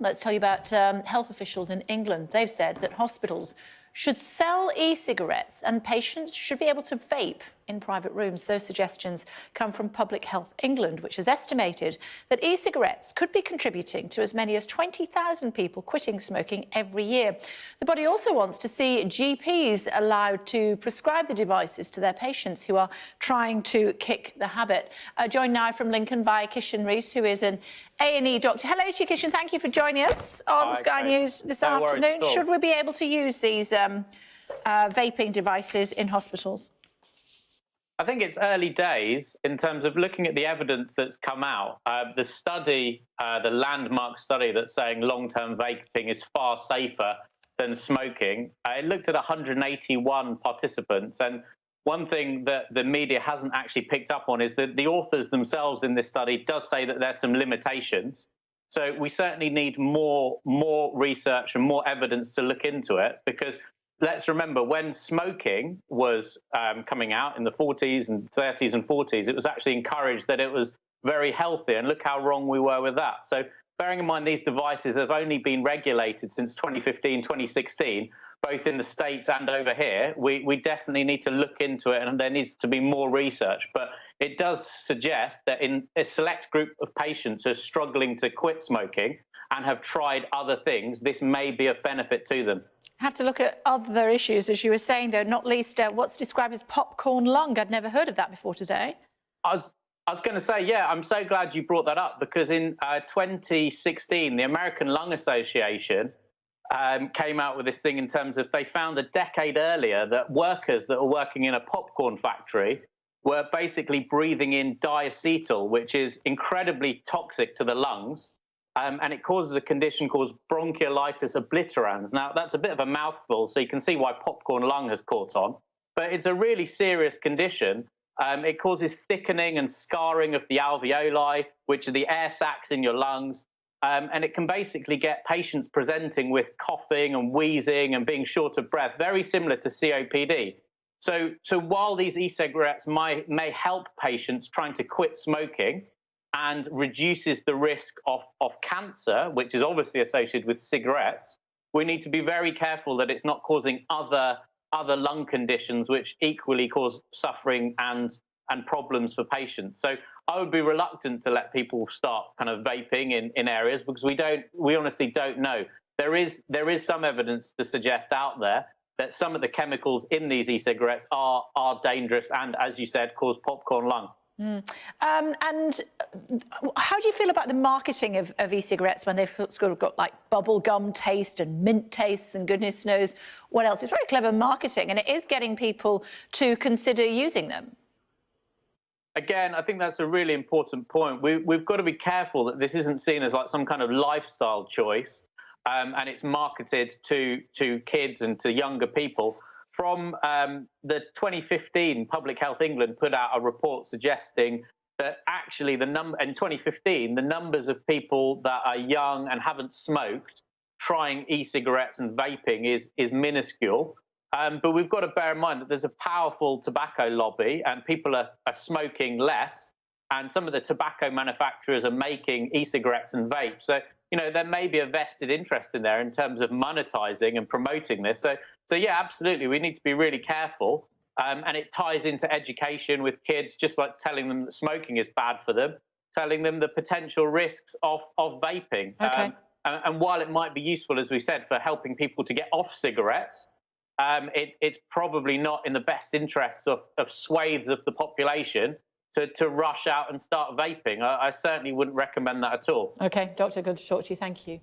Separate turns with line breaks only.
Let's tell you about health officials in England. They've said that hospitals should sell e-cigarettes and patients should be able to vape in private rooms. Those suggestions come from Public Health England, which has estimated that e-cigarettes could be contributing to as many as 20,000 people quitting smoking every year. The body also wants to see GPs allowed to prescribe the devices to their patients who are trying to kick the habit. Joined now from Lincoln by Kishan Rees, who is an A&E doctor. Hello to you, Kishan. Thank you for joining us on Sky News this afternoon. Should we be able to use these vaping devices in hospitals?
I think it's early days in terms of looking at the evidence that's come out. The study, the landmark study that's saying long-term vaping is far safer than smoking, it looked at 181 participants. And one thing that the media hasn't actually picked up on is that the authors themselves in this study does say that there's some limitations. So we certainly need more research and more evidence to look into it, because let's remember, when smoking was coming out in the 40s and 30s and 40s, it was actually encouraged that it was very healthy. And look how wrong we were with that. So bearing in mind these devices have only been regulated since 2015, 2016, both in the States and over here, we definitely need to look into it, and there needs to be more research. But it does suggest that in a select group of patients who are struggling to quit smoking and have tried other things, this may be of benefit to them.
Have to look at other issues, as you were saying, though, not least what's described as popcorn lung. I'd never heard of that before today.
I was going to say, yeah, I'm so glad you brought that up, because in 2016, the American Lung Association came out with this thing in terms of they found a decade earlier that workers that were working in a popcorn factory were basically breathing in diacetyl, which is incredibly toxic to the lungs. And it causes a condition called bronchiolitis obliterans. Now, that's a bit of a mouthful, so you can see why popcorn lung has caught on. But it's a really serious condition. It causes thickening and scarring of the alveoli, which are the air sacs in your lungs. And it can basically get patients presenting with coughing and wheezing and being short of breath, very similar to COPD. So while these e-cigarettes may help patients trying to quit smoking, and reduces the risk of cancer, which is obviously associated with cigarettes, we need to be very careful that it's not causing other lung conditions which equally cause suffering and problems for patients. So I would be reluctant to let people start kind of vaping in areas, because we honestly don't know. There is some evidence to suggest out there that some of the chemicals in these e-cigarettes are dangerous and, as you said, cause popcorn lung.
And how do you feel about the marketing of e-cigarettes when they've sort of got like bubble gum taste and mint tastes and goodness knows what else? It's very clever marketing, and it is getting people to consider using them.
Again, I think that's a really important point. We've got to be careful that this isn't seen as like some kind of lifestyle choice, and it's marketed to kids and to younger people. From the 2015, Public Health England put out a report suggesting that actually in 2015, the numbers of people that are young and haven't smoked trying e-cigarettes and vaping is minuscule. But we've got to bear in mind that there's a powerful tobacco lobby, and people are smoking less, and some of the tobacco manufacturers are making e-cigarettes and vapes. So, you know, there may be a vested interest in there in terms of monetizing and promoting this. So yeah, absolutely, we need to be really careful. And it ties into education with kids, just like telling them that smoking is bad for them, telling them the potential risks of vaping.
Okay.
And while it might be useful, as we said, for helping people to get off cigarettes, it's probably not in the best interests of swathes of the population to rush out and start vaping. I certainly wouldn't recommend that at all.
OK, Doctor, good to talk to you. Thank you.